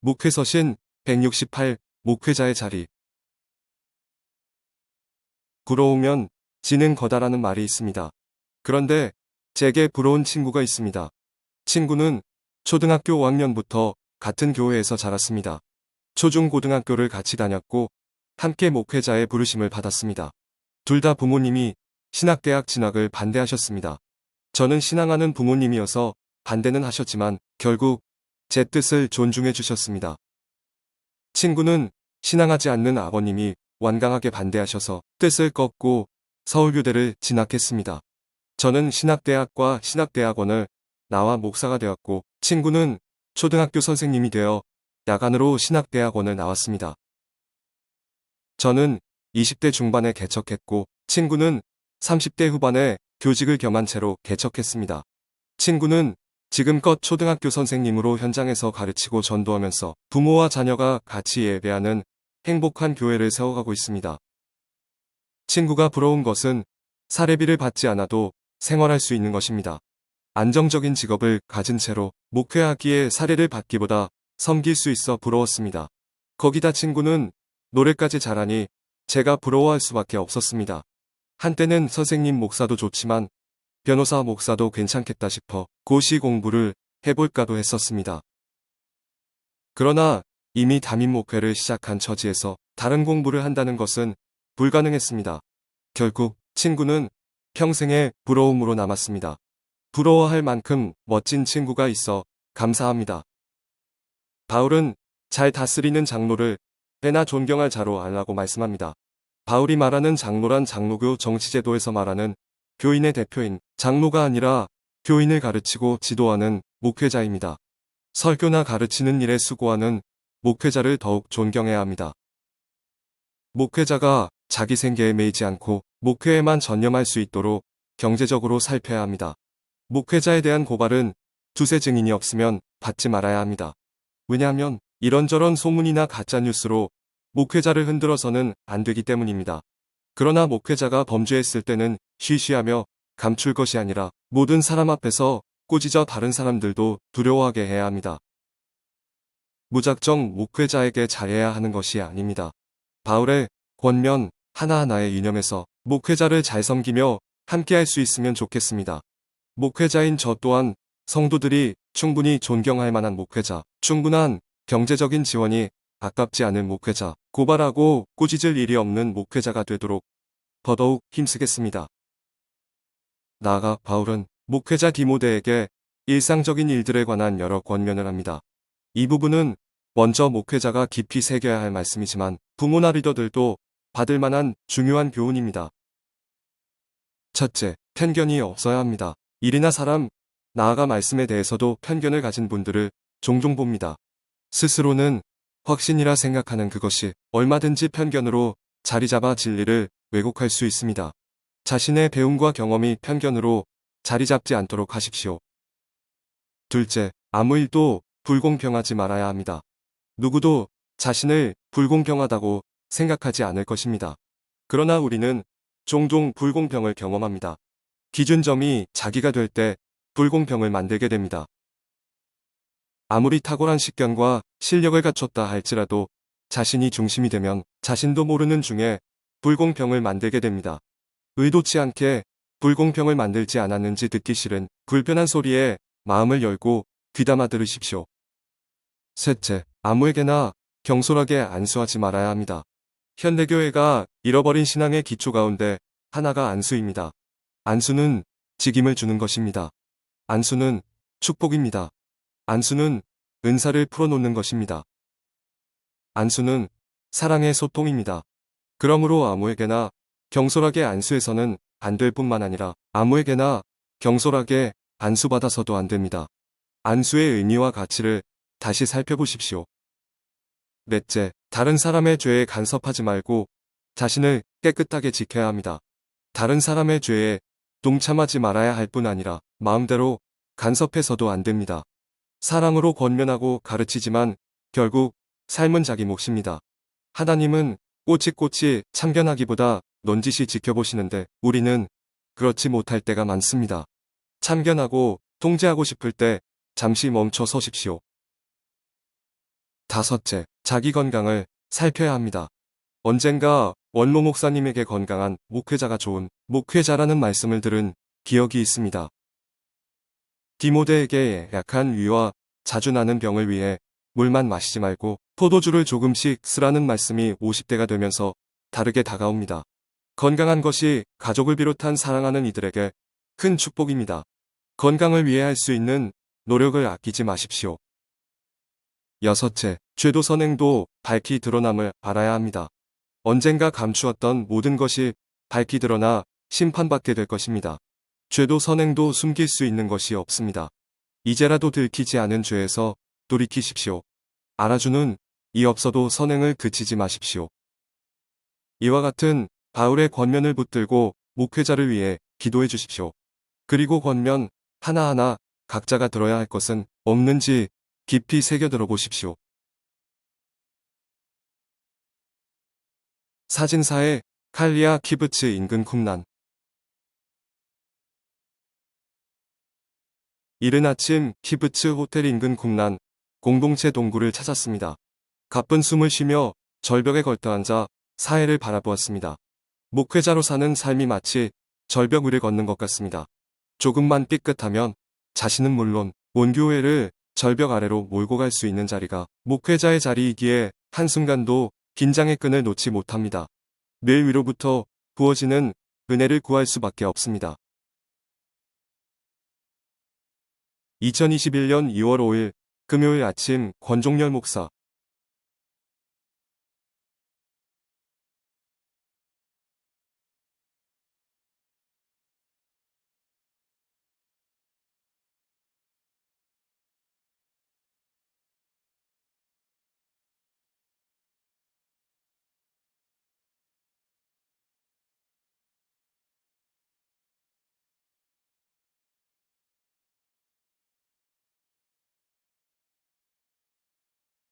목회서신 168 목회자의 자리. 부러우면 지는 거다라는 말이 있습니다. 그런데 제게 부러운 친구가 있습니다. 친구는 초등학교 5학년부터 같은 교회에서 자랐습니다. 초중고등학교를 같이 다녔고 함께 목회자의 부르심을 받았습니다. 둘 다 부모님이 신학대학 진학을 반대하셨습니다. 저는 신앙하는 부모님이어서 반대는 하셨지만 결국 제 뜻을 존중해 주셨습니다. 친구는 신앙하지 않는 아버님이 완강하게 반대하셔서 뜻을 꺾고 서울교대를 진학했습니다. 저는 신학대학과 신학대학원을 나와 목사가 되었고 친구는 초등학교 선생님이 되어 야간으로 신학대학원을 나왔습니다. 저는 20대 중반에 개척했고 친구는 30대 후반에 교직을 겸한 채로 개척했습니다. 친구는 지금껏 초등학교 선생님으로 현장에서 가르치고 전도하면서 부모와 자녀가 같이 예배하는 행복한 교회를 세워가고 있습니다. 친구가 부러운 것은 사례비를 받지 않아도 생활할 수 있는 것입니다. 안정적인 직업을 가진 채로 목회하기에 사례를 받기보다 섬길 수 있어 부러웠습니다. 거기다 친구는 노래까지 잘하니 제가 부러워할 수밖에 없었습니다. 한때는 선생님 목사도 좋지만 변호사 목사도 괜찮겠다 싶어 고시 공부를 해볼까도 했었습니다. 그러나 이미 담임 목회를 시작한 처지에서 다른 공부를 한다는 것은 불가능했습니다. 결국 친구는 평생의 부러움으로 남았습니다. 부러워할 만큼 멋진 친구가 있어 감사합니다. 바울은 잘 다스리는 장로를 꽤나 존경할 자로 알라고 말씀합니다. 바울이 말하는 장로란 장로교 정치제도에서 말하는 교인의 대표인 장로가 아니라 교인을 가르치고 지도하는 목회자입니다. 설교나 가르치는 일에 수고하는 목회자를 더욱 존경해야 합니다. 목회자가 자기 생계에 매이지 않고 목회에만 전념할 수 있도록 경제적으로 살펴야 합니다. 목회자에 대한 고발은 두세 증인이 없으면 받지 말아야 합니다. 왜냐하면 이런저런 소문이나 가짜뉴스로 목회자를 흔들어서는 안 되기 때문입니다. 그러나 목회자가 범죄했을 때는 쉬쉬하며 감출 것이 아니라 모든 사람 앞에서 꾸짖어 다른 사람들도 두려워하게 해야 합니다. 무작정 목회자에게 잘해야 하는 것이 아닙니다. 바울의 권면 하나하나에 유념해서 목회자를 잘 섬기며 함께할 수 있으면 좋겠습니다. 목회자인 저 또한 성도들이 충분히 존경할 만한 목회자, 충분한 경제적인 지원이 아깝지 않은 목회자, 고발하고 꾸짖을 일이 없는 목회자가 되도록 더더욱 힘쓰겠습니다. 나아가 바울은 목회자 디모데에게 일상적인 일들에 관한 여러 권면을 합니다. 이 부분은 먼저 목회자가 깊이 새겨야 할 말씀이지만 부모나 리더들도 받을 만한 중요한 교훈입니다. 첫째, 편견이 없어야 합니다. 일이나 사람, 나아가 말씀에 대해서도 편견을 가진 분들을 종종 봅니다. 스스로는 확신이라 생각하는 그것이 얼마든지 편견으로 자리 잡아 진리를 왜곡할 수 있습니다. 자신의 배움과 경험이 편견으로 자리 잡지 않도록 하십시오. 둘째, 아무 일도 불공평하지 말아야 합니다. 누구도 자신을 불공평하다고 생각하지 않을 것입니다. 그러나 우리는 종종 불공평을 경험합니다. 기준점이 자기가 될 때 불공평을 만들게 됩니다. 아무리 탁월한 식견과 실력을 갖췄다 할지라도 자신이 중심이 되면 자신도 모르는 중에 불공평을 만들게 됩니다. 의도치 않게 불공평을 만들지 않았는지 듣기 싫은 불편한 소리에 마음을 열고 귀담아 들으십시오. 셋째, 아무에게나 경솔하게 안수하지 말아야 합니다. 현대교회가 잃어버린 신앙의 기초 가운데 하나가 안수입니다. 안수는 직임을 주는 것입니다. 안수는 축복입니다. 안수는 은사를 풀어놓는 것입니다. 안수는 사랑의 소통입니다. 그러므로 아무에게나 경솔하게 안수해서는 안 될 뿐만 아니라 아무에게나 경솔하게 안수받아서도 안 됩니다. 안수의 의미와 가치를 다시 살펴보십시오. 넷째, 다른 사람의 죄에 간섭하지 말고 자신을 깨끗하게 지켜야 합니다. 다른 사람의 죄에 동참하지 말아야 할 뿐 아니라 마음대로 간섭해서도 안 됩니다. 사랑으로 권면하고 가르치지만 결국 삶은 자기 몫입니다. 하나님은 꼬치꼬치 참견하기보다 넌지시 지켜보시는데 우리는 그렇지 못할 때가 많습니다. 참견하고 통제하고 싶을 때 잠시 멈춰 서십시오. 5째, 자기 건강을 살펴야 합니다. 언젠가 원로 목사님에게 건강한 목회자가 좋은 목회자라는 말씀을 들은 기억이 있습니다. 디모데에게 약한 위와 자주 나는 병을 위해 물만 마시지 말고 포도주를 조금씩 쓰라는 말씀이 50대가 되면서 다르게 다가옵니다. 건강한 것이 가족을 비롯한 사랑하는 이들에게 큰 축복입니다. 건강을 위해 할 수 있는 노력을 아끼지 마십시오. 6째, 죄도 선행도 밝히 드러남을 알아야 합니다. 언젠가 감추었던 모든 것이 밝히 드러나 심판받게 될 것입니다. 죄도 선행도 숨길 수 있는 것이 없습니다. 이제라도 들키지 않은 죄에서 돌이키십시오. 알아주는 이 없어도 선행을 그치지 마십시오. 이와 같은 바울의 권면을 붙들고 목회자를 위해 기도해 주십시오. 그리고 권면 하나하나 각자가 들어야 할 것은 없는지 깊이 새겨들어 보십시오. 사진사의 칼리아 키브츠 인근 쿰란. 이른 아침 키브츠 호텔 인근 쿰란 공동체 동굴을 찾았습니다. 가쁜 숨을 쉬며 절벽에 걸터앉아 사해를 바라보았습니다. 목회자로 사는 삶이 마치 절벽 위를 걷는 것 같습니다. 조금만 삐끗하면 자신은 물론 온 교회를 절벽 아래로 몰고 갈 수 있는 자리가 목회자의 자리이기에 한순간도 긴장의 끈을 놓지 못합니다. 늘 위로부터 부어지는 은혜를 구할 수밖에 없습니다. 2021년 2월 5일 금요일 아침 권종열 목사